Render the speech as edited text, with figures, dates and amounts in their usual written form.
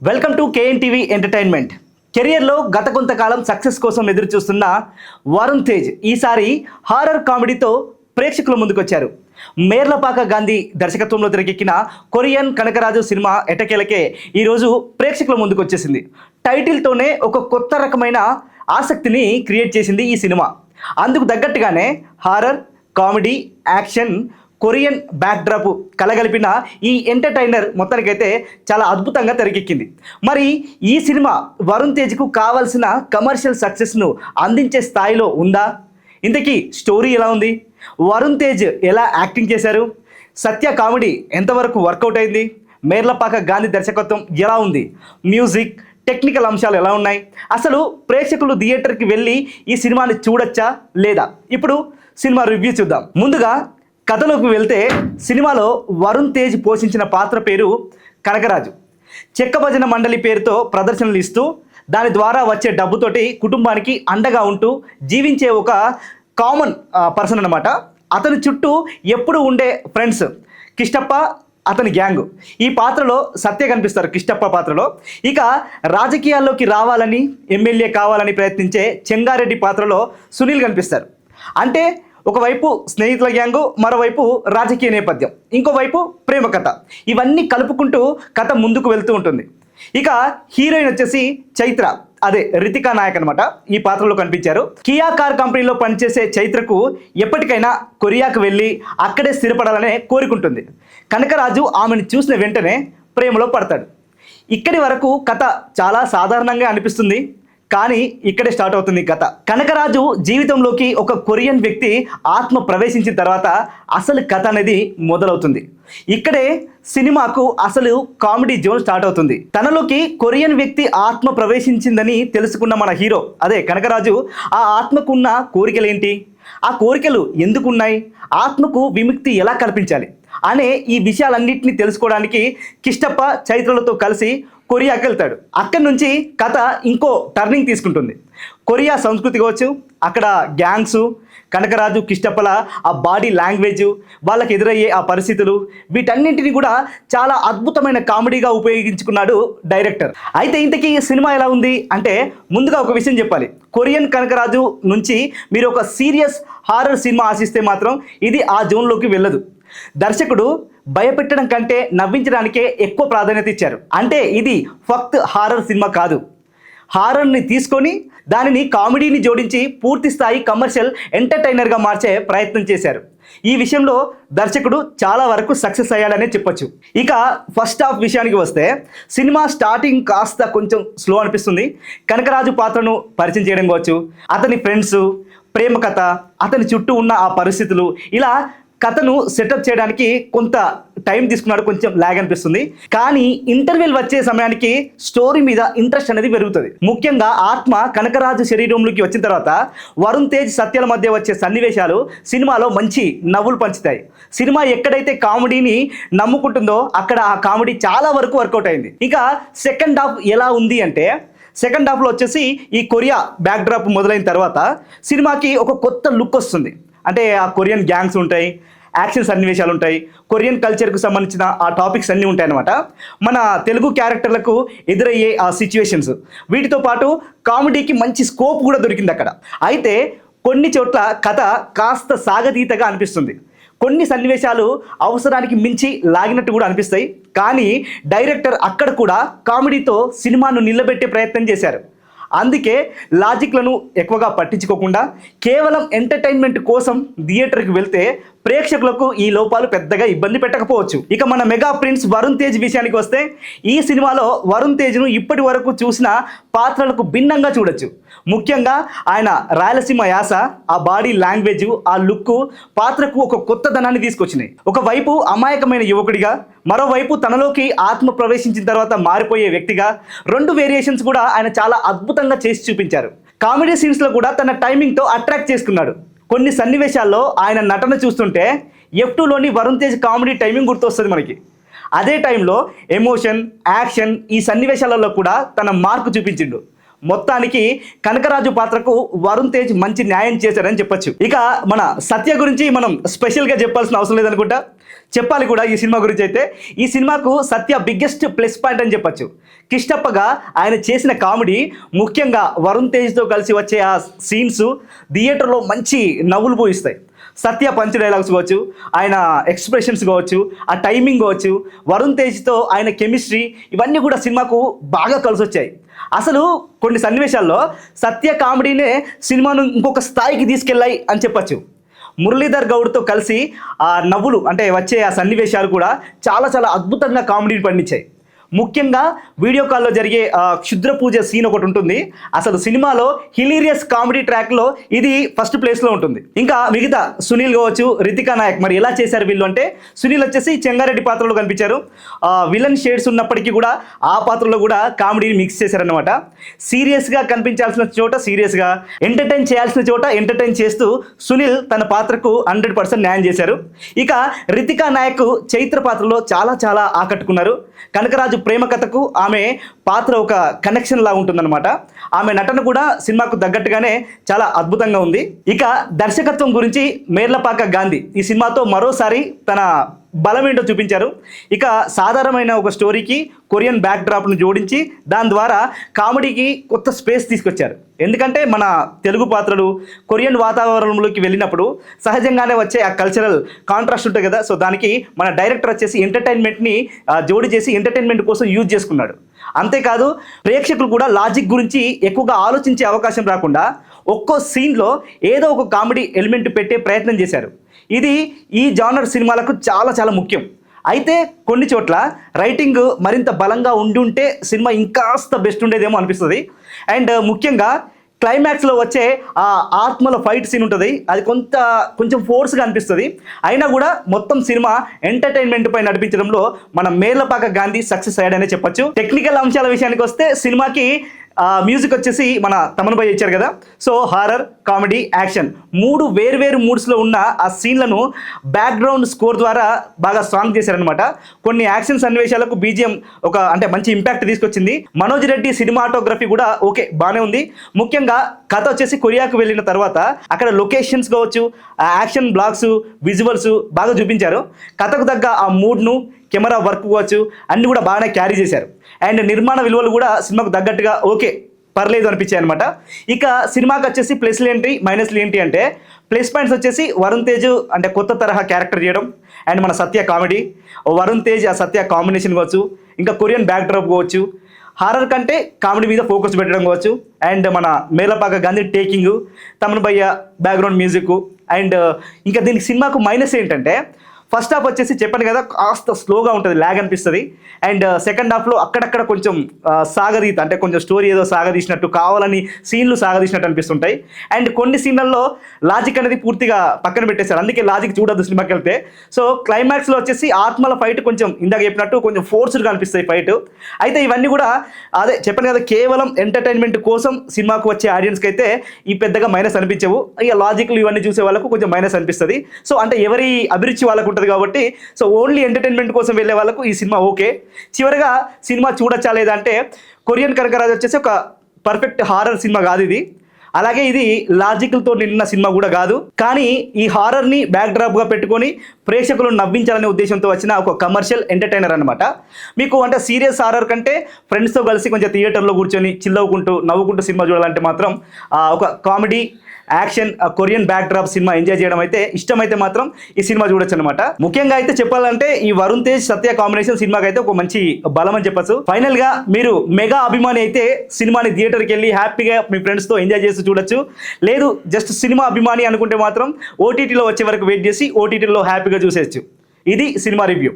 Welcome to KNTV entertainment. కెరియర్లో గత కొంతకాలం సక్సెస్ కోసం ఎదురు చూస్తున్న వరుణ్ తేజ్ ఈసారి హారర్ కామెడీతో ప్రేక్షకుల ముందుకొచ్చారు. మేర్లపాక గాంధీ దర్శకత్వంలో తెరకెక్కిన కొరియన్ కనకరాజు సినిమా ఎటకేలకే ఈరోజు ప్రేక్షకుల ముందుకు వచ్చేసింది. టైటిల్తోనే ఒక కొత్త రకమైన ఆసక్తిని క్రియేట్ చేసింది ఈ సినిమా. అందుకు తగ్గట్టుగానే horror, comedy, action, Korean backdrop కలగలిపిన ఈ ఎంటర్టైనర్ మొత్తానికైతే చాలా అద్భుతంగా తెరకెక్కింది. మరి ఈ సినిమా వరుణ్ తేజ్కు కావాల్సిన కమర్షియల్ సక్సెస్ను అందించే స్థాయిలో ఉందా? ఇంతకీ స్టోరీ ఎలా ఉంది? వరుణ్ తేజ్ ఎలా యాక్టింగ్ చేశారు? సత్య కామెడీ ఎంతవరకు వర్కౌట్ అయింది? మేర్లపాక గాంధీ దర్శకత్వం ఎలా ఉంది? మ్యూజిక్, టెక్నికల్ అంశాలు ఎలా ఉన్నాయి? అసలు ప్రేక్షకులు థియేటర్కి వెళ్ళి ఈ సినిమాని చూడొచ్చా లేదా? ఇప్పుడు సినిమా రివ్యూ చూద్దాం. ముందుగా కథలోకి వెళ్తే, సినిమాలో వరుణ్ తేజ్ పోషించిన పాత్ర పేరు కనకరాజు. చెక్క భజన మండలి పేరుతో ప్రదర్శనలు ఇస్తూ దాని ద్వారా వచ్చే డబ్బుతోటి కుటుంబానికి అండగా ఉంటూ జీవించే ఒక కామన్ పర్సన్ అన్నమాట. అతని చుట్టూ ఎప్పుడు ఉండే ఫ్రెండ్స్ కిష్టప్ప, అతని గ్యాంగ్. ఈ పాత్రలో సత్య కనిపిస్తారు కిష్టప్ప పాత్రలో. ఇక రాజకీయాల్లోకి రావాలని, ఎమ్మెల్యే కావాలని ప్రయత్నించే చెంగారెడ్డి పాత్రలో సునీల్ కనిపిస్తారు. అంటే ఒకవైపు స్నేహితుల గ్యాంగు, మరోవైపు రాజకీయ నేపథ్యం, ఇంకోవైపు ప్రేమ కథ. ఇవన్నీ కలుపుకుంటూ కథ ముందుకు వెళ్తూ ఉంటుంది. ఇక హీరోయిన్ వచ్చేసి చైత్ర, అదే రితికా నాయక్ అనమాట. ఈ పాత్రలో కనిపించారు. కియా కార్ కంపెనీలో పనిచేసే చైత్రకు ఎప్పటికైనా కొరియాకు వెళ్ళి అక్కడే స్థిరపడాలనే కోరుకుంటుంది. కనకరాజు ఆమెను చూసిన వెంటనే ప్రేమలో పడతాడు. ఇక్కడి వరకు కథ చాలా సాధారణంగా అనిపిస్తుంది, కానీ ఇక్కడే స్టార్ట్ అవుతుంది కథ. కనకరాజు జీవితంలోకి ఒక కొరియన్ వ్యక్తి ఆత్మ ప్రవేశించిన తర్వాత అసలు కథ అనేది మొదలవుతుంది. ఇక్కడే సినిమాకు అసలు కామెడీ జోన్ స్టార్ట్ అవుతుంది. తనలోకి కొరియన్ వ్యక్తి ఆత్మ ప్రవేశించిందని తెలుసుకున్న మన హీరో, అదే కనకరాజు, ఆ ఆత్మకున్న కోరికలేంటి, ఆ కోరికలు ఎందుకున్నాయి, ఆత్మకు విముక్తి ఎలా కల్పించాలి అనే ఈ విషయాలన్నింటినీ తెలుసుకోవడానికి కిష్టప్ప, చైత్రలతో కలిసి కొరియాకి వెళ్తాడు. అక్కడి నుంచి కథ ఇంకో టర్నింగ్ తీసుకుంటుంది. కొరియా సంస్కృతి కావచ్చు, అక్కడ గ్యాంగ్స్, కనకరాజు, కిష్టప్పల ఆ బాడీ లాంగ్వేజ్, వాళ్ళకి ఎదురయ్యే ఆ పరిస్థితులు, వీటన్నింటినీ కూడా చాలా అద్భుతమైన కామెడీగా ఉపయోగించుకున్నాడు డైరెక్టర్. అయితే ఇంతకీ సినిమా ఎలా ఉంది అంటే, ముందుగా ఒక విషయం చెప్పాలి. కొరియన్ కనకరాజు నుంచి మీరు ఒక సీరియస్ హారర్ సినిమా ఆశిస్తే మాత్రం ఇది ఆ జోన్లోకి వెళ్ళదు. దర్శకుడు భయపెట్టడం కంటే నవ్వించడానికే ఎక్కువ ప్రాధాన్యత ఇచ్చారు. అంటే ఇది ఫక్త్ హారర్ సినిమా కాదు. హారర్ని తీసుకొని దానిని కామెడీని జోడించి పూర్తి స్థాయి కమర్షియల్ ఎంటర్టైనర్గా మార్చే ప్రయత్నం చేశారు. ఈ విషయంలో దర్శకుడు చాలా వరకు సక్సెస్ అయ్యాడనే చెప్పొచ్చు. ఇక ఫస్ట్ హాఫ్ విషయానికి వస్తే, సినిమా స్టార్టింగ్ కాస్త కొంచెం స్లో అనిపిస్తుంది. కనకరాజు పాత్రను పరిచయం చేయడం కావచ్చు, అతని ఫ్రెండ్స్, ప్రేమ కథ, అతని చుట్టూ ఉన్న ఆ పరిస్థితులు, ఇలా కథను సెటప్ చేయడానికి కొంత టైం తీసుకున్నాడు. కొంచెం లాగ్ అనిపిస్తుంది. కానీ ఇంటర్వెల్ వచ్చే సమయానికి స్టోరీ మీద ఇంట్రెస్ట్ అనేది పెరుగుతుంది. ముఖ్యంగా ఆత్మ కనకరాజు శరీరంలోకి వచ్చిన తర్వాత వరుణ్ తేజ్, సత్యాల మధ్య వచ్చే సన్నివేశాలు సినిమాలో మంచి నవ్వులు పంచుతాయి. సినిమా ఎక్కడైతే కామెడీని నమ్ముకుంటుందో అక్కడ ఆ కామెడీ చాలా వరకు వర్కౌట్ అయింది. ఇక సెకండ్ హాఫ్ ఎలా ఉంది అంటే, సెకండ్ హాఫ్లో వచ్చేసి ఈ కొరియా బ్యాక్డ్రాప్ మొదలైన తర్వాత సినిమాకి ఒక కొత్త లుక్ వస్తుంది. అంటే ఆ కొరియన్ గ్యాంగ్స్ ఉంటాయి, యాక్షన్ సన్నివేశాలు ఉంటాయి, కొరియన్ కల్చర్కు సంబంధించిన ఆ టాపిక్స్ అన్నీ ఉంటాయి అన్నమాట. మన తెలుగు క్యారెక్టర్లకు ఎదురయ్యే ఆ సిచ్యువేషన్స్, వీటితో పాటు కామెడీకి మంచి స్కోప్ కూడా దొరికింది అక్కడ. అయితే కొన్ని చోట్ల కథ కాస్త సాగతీతగా అనిపిస్తుంది. కొన్ని సన్నివేశాలు అవసరానికి మించి లాగినట్టు కూడా అనిపిస్తాయి. కానీ డైరెక్టర్ అక్కడ కూడా కామెడీతో సినిమాను నిలబెట్టే ప్రయత్నం చేశారు. అందుకే లాజిక్లను ఎక్కువగా పట్టించుకోకుండా కేవలం ఎంటర్టైన్మెంట్ కోసం థియేటర్కి వెళ్తే ప్రేక్షకులకు ఈ లోపాలు పెద్దగా ఇబ్బంది పెట్టకపోవచ్చు. ఇక మన మెగా ప్రిన్స్ వరుణ్ తేజ్ విషయానికి వస్తే, ఈ సినిమాలో వరుణ్ తేజ్ను ఇప్పటి వరకు చూసిన పాత్రలకు భిన్నంగా చూడొచ్చు. ముఖ్యంగా ఆయన రాయలసీమ యాస, ఆ బాడీ లాంగ్వేజ్, ఆ లుక్ పాత్రకు ఒక కొత్తదనాన్ని తీసుకొచ్చినాయి. ఒకవైపు అమాయకమైన యువకుడిగా, మరోవైపు తనలోకి ఆత్మ ప్రవేశించిన తర్వాత మారిపోయే వ్యక్తిగా, రెండు వేరియేషన్స్ కూడా ఆయన చాలా అద్భుతంగా చేసి చూపించారు. కామెడీ సీన్స్లో కూడా తన టైమింగ్తో అట్రాక్ట్ చేసుకున్నాడు. కొన్ని సన్నివేశాల్లో ఆయన నటన చూస్తుంటే F2లోని వరుణ్ తేజ్ కామెడీ టైమింగ్ గుర్తొస్తుంది మనకి. అదే టైంలో ఎమోషన్, యాక్షన్, ఈ సన్నివేశాలలో కూడా తన మార్కు చూపించిండు. మొత్తానికి కనకరాజు పాత్రకు వరుణ్ తేజ్ మంచి న్యాయం చేశారని చెప్పొచ్చు. ఇక మన సత్య గురించి మనం స్పెషల్గా చెప్పాల్సిన అవసరం లేదనుకుంటా, చెప్పాలి కూడా ఈ సినిమా గురించి. అయితే ఈ సినిమాకు సత్య బిగ్గెస్ట్ ప్లస్ పాయింట్ అని చెప్పొచ్చు. కిష్టప్పగా ఆయన చేసిన కామెడీ, ముఖ్యంగా వరుణ్ తేజ్తో కలిసి వచ్చే ఆ సీన్స్ థియేటర్లో మంచి నవ్వులు పోయిస్తాయి. సత్య పంచ్ డైలాగ్స్ కావచ్చు, ఆయన ఎక్స్ప్రెషన్స్ కావచ్చు, ఆ టైమింగ్ కావచ్చు, వరుణ్ తేజ్తో ఆయన కెమిస్ట్రీ, ఇవన్నీ కూడా సినిమాకు బాగా కలిసి వచ్చాయి. అసలు కొన్ని సన్నివేశాల్లో సత్య కామెడీనే సినిమాను ఇంకొక స్థాయికి తీసుకెళ్ళాయి అని చెప్పచ్చు. మురళీధర్ గౌడ్తో కలిసి ఆ నవ్వులు అంటే వచ్చే ఆ సన్నివేశాలు కూడా చాలా చాలా అద్భుతంగా కామెడీని పండించాయి. ముఖ్యంగా వీడియో కాల్లో జరిగే క్షుద్ర పూజ సీన్ ఒకటి ఉంటుంది. అసలు సినిమాలో హిలీరియస్ కామెడీ ట్రాక్లో ఇది ఫస్ట్ ప్లేస్లో ఉంటుంది. ఇంకా మిగతా సునీల్ కావచ్చు, రితికా నాయక్, మరి ఎలా చేశారు వీళ్ళు అంటే, సునీల్ వచ్చేసి చెంగారెడ్డి పాత్రలో కనిపించారు. విలన్ షేడ్స్ ఉన్నప్పటికీ కూడా ఆ పాత్రలో కూడా కామెడీని మిక్స్ చేశారనమాట. సీరియస్గా కనిపించాల్సిన చోట సీరియస్గా, ఎంటర్టైన్ చేయాల్సిన చోట ఎంటర్టైన్ చేస్తూ సునీల్ తన పాత్రకు 100% న్యాయం చేశారు. ఇక రితికా నాయక్ చైత్ర పాత్రలో చాలా చాలా ఆకట్టుకున్నారు. కనకరాజు ప్రేమ కథకు ఆమె పాత్ర ఒక కనెక్షన్ లా ఉంటుందన్నమాట. ఆమె నటన కూడా సినిమాకు తగ్గట్టుగానే చాలా అద్భుతంగా ఉంది. ఇక దర్శకత్వం గురించి మేర్లపాక గాంధీ ఈ సినిమాతో మరోసారి తన బలం ఏంటో చూపించారు. ఇక సాధారణమైన ఒక స్టోరీకి కొరియన్ బ్యాక్ డ్రాప్ను జోడించి దాని ద్వారా కామెడీకి కొత్త స్పేస్ తీసుకొచ్చారు. ఎందుకంటే మన తెలుగు పాత్రలు కొరియన్ వాతావరణంలోకి వెళ్ళినప్పుడు సహజంగానే వచ్చే ఆ కల్చరల్ కాంట్రాస్ట్ ఉంటుంది కదా. సో దానికి మన డైరెక్టర్ వచ్చేసి ఎంటర్టైన్మెంట్ని జోడి చేసి ఎంటర్టైన్మెంట్ కోసం యూజ్ చేసుకున్నాడు. అంతేకాదు ప్రేక్షకులు కూడా లాజిక్ గురించి ఎక్కువగా ఆలోచించే అవకాశం రాకుండా ఒక్కో సీన్లో ఏదో ఒక కామెడీ ఎలిమెంట్ పెట్టే ప్రయత్నం చేశారు. ఇది ఈ జానర్ సినిమాలకు చాలా చాలా ముఖ్యం. అయితే కొన్ని చోట్ల రైటింగ్ మరింత బలంగా ఉంటే సినిమా ఇంకాస్త బెస్ట్ ఉండేదేమో అనిపిస్తుంది. అండ్ ముఖ్యంగా క్లైమాక్స్లో వచ్చే ఆ ఆత్మల ఫైట్ సీన్ ఉంటుంది, అది కొంచెం ఫోర్స్గా అనిపిస్తుంది. అయినా కూడా మొత్తం సినిమా ఎంటర్టైన్మెంట్ పై నడిపించడంలో మన మేర్లపాక గాంధీ సక్సెస్ అయ్యాడనే చెప్పొచ్చు. టెక్నికల్ అంశాల విషయానికి వస్తే సినిమాకి మ్యూజిక్ వచ్చేసి మన తమన్ భాయ్ ఇచ్చారు కదా. సో హారర్, కామెడీ, యాక్షన్ మూడు వేర్వేరు మూడ్స్లో ఉన్న ఆ సీన్లను బ్యాక్గ్రౌండ్ స్కోర్ ద్వారా బాగా సాంగ్ చేశారనమాట. కొన్ని యాక్షన్ సన్నివేశాలకు బీజిఎం అంటే మంచి ఇంపాక్ట్ తీసుకొచ్చింది. మనోజ్ రెడ్డి సినిమాటోగ్రఫీ కూడా ఓకే బాగానే ఉంది. ముఖ్యంగా కథ వచ్చేసి కొరియాకు వెళ్ళిన తర్వాత అక్కడ లొకేషన్స్ కావచ్చు, ఆ యాక్షన్ బ్లాక్స్, విజువల్స్ బాగా చూపించారు. కథకు తగ్గ ఆ మూడ్ను, కెమెరా వర్క్ కావచ్చు అన్నీ కూడా బాగానే క్యారీ చేశారు. అండ్ నిర్మాణ విలువలు కూడా సినిమాకు తగ్గట్టుగా ఓకే పర్లేదు అనిపించాయి అనమాట. ఇక సినిమాకి వచ్చేసి ప్లస్లు ఏంటి, మైనస్లు ఏంటి అంటే, ప్లస్ పాయింట్స్ వచ్చేసి వరుణ్ తేజ్ అంటే కొత్త తరహా క్యారెక్టర్ చేయడం, అండ్ మన సత్య కామెడీ, వరుణ్ తేజ్ ఆ సత్య కాంబినేషన్ కావచ్చు, ఇంకా కొరియన్ బ్యాక్ డ్రాప్ కావచ్చు, హారర్ కంటే కామెడీ మీద ఫోకస్ పెట్టడం కావచ్చు, అండ్ మన మేర్లపాక గాంధీ టేకింగ్, తమన్ భయ్య బ్యాక్గ్రౌండ్ మ్యూజిక్. అండ్ ఇంకా దీనికి సినిమాకు మైనస్ ఏంటంటే, ఫస్ట్ హాఫ్ వచ్చేసి చెప్పాను కదా కాస్త స్లోగా ఉంటుంది, ల్యాగ్ అనిపిస్తుంది. అండ్ సెకండ్ హాఫ్లో అక్కడక్కడ కొంచెం సాగదీత అంటే కొంచెం స్టోరీ ఏదో సాగదీసినట్టు, కావాలని సీన్లు సాగదీసినట్టు అనిపిస్తుంటాయి. అండ్ కొన్ని సీన్లలో లాజిక్ అనేది పూర్తిగా పక్కన పెట్టేశారు, అందుకే లాజిక్ చూడొద్దు సినిమాకి వెళ్తే. సో క్లైమాక్స్లో వచ్చేసి ఆత్మల ఫైట్ కొంచెం ఇందాక చెప్పినట్టు కొంచెం ఫోర్స్డ్గా అనిపిస్తాయి ఫైట్. అయితే ఇవన్నీ కూడా అదే చెప్పాను కదా, కేవలం ఎంటర్టైన్మెంట్ కోసం సినిమాకు వచ్చే ఆడియన్స్కి అయితే ఈ పెద్దగా మైనస్ అనిపించవు. ఇక లాజిక్లు ఇవన్నీ చూసే వాళ్ళకు కొంచెం మైనస్ అనిపిస్తుంది. సో అంటే ఎవరి అభిరుచి వాళ్ళకు కాబట్టి సో ఓన్లీ ఎంటర్టైన్మెంట్ కోసం వెళ్ళే వాళ్ళకు ఈ సినిమా ఓకే. చివరిగా సినిమా చూడొచ్చా లేదా అంటే, కొరియన్ కనకరాజు వచ్చేసి ఒక పర్ఫెక్ట్ హారర్ సినిమా కాదు ఇది. అలాగే ఇది లాజికల్తో నిన్న సినిమా కూడా కాదు. కానీ ఈ హారర్ని బ్యాక్ డ్రాప్గా పెట్టుకొని ప్రేక్షకులను నవ్వించాలనే ఉద్దేశంతో వచ్చిన ఒక కమర్షియల్ ఎంటర్టైనర్ అనమాట. మీకు అంటే సీరియస్ హారర్ కంటే ఫ్రెండ్స్తో కలిసి కొంచెం థియేటర్లో కూర్చొని చిల్లవుకుంటూ నవ్వుకుంటూ సినిమా చూడాలంటే మాత్రం ఒక comedy, action, Korean back drop cinema enjoy చేయడం అయితే ఇష్టమైతే మాత్రం ఈ సినిమా చూడొచ్చు అనమాట. ముఖ్యంగా అయితే చెప్పాలంటే ఈ వరుణ్ తేజ్ సత్య కాంబినేషన్ సినిమాకి అయితే ఒక మంచి బలం అని చెప్పచ్చు. ఫైనల్ గా మీరు మెగా అభిమాని అయితే సినిమాని థియేటర్కి వెళ్ళి హ్యాపీగా మీ ఫ్రెండ్స్తో ఎంజాయ్ చేస్తూ చూడొచ్చు. లేదు జస్ట్ సినిమా అభిమాని అనుకుంటే మాత్రం ఓటీటీలో వచ్చే వరకు వెయిట్ చేసి ఓటీటీలో హ్యాపీగా చూసేయచ్చు. ఇది సినిమా రివ్యూ.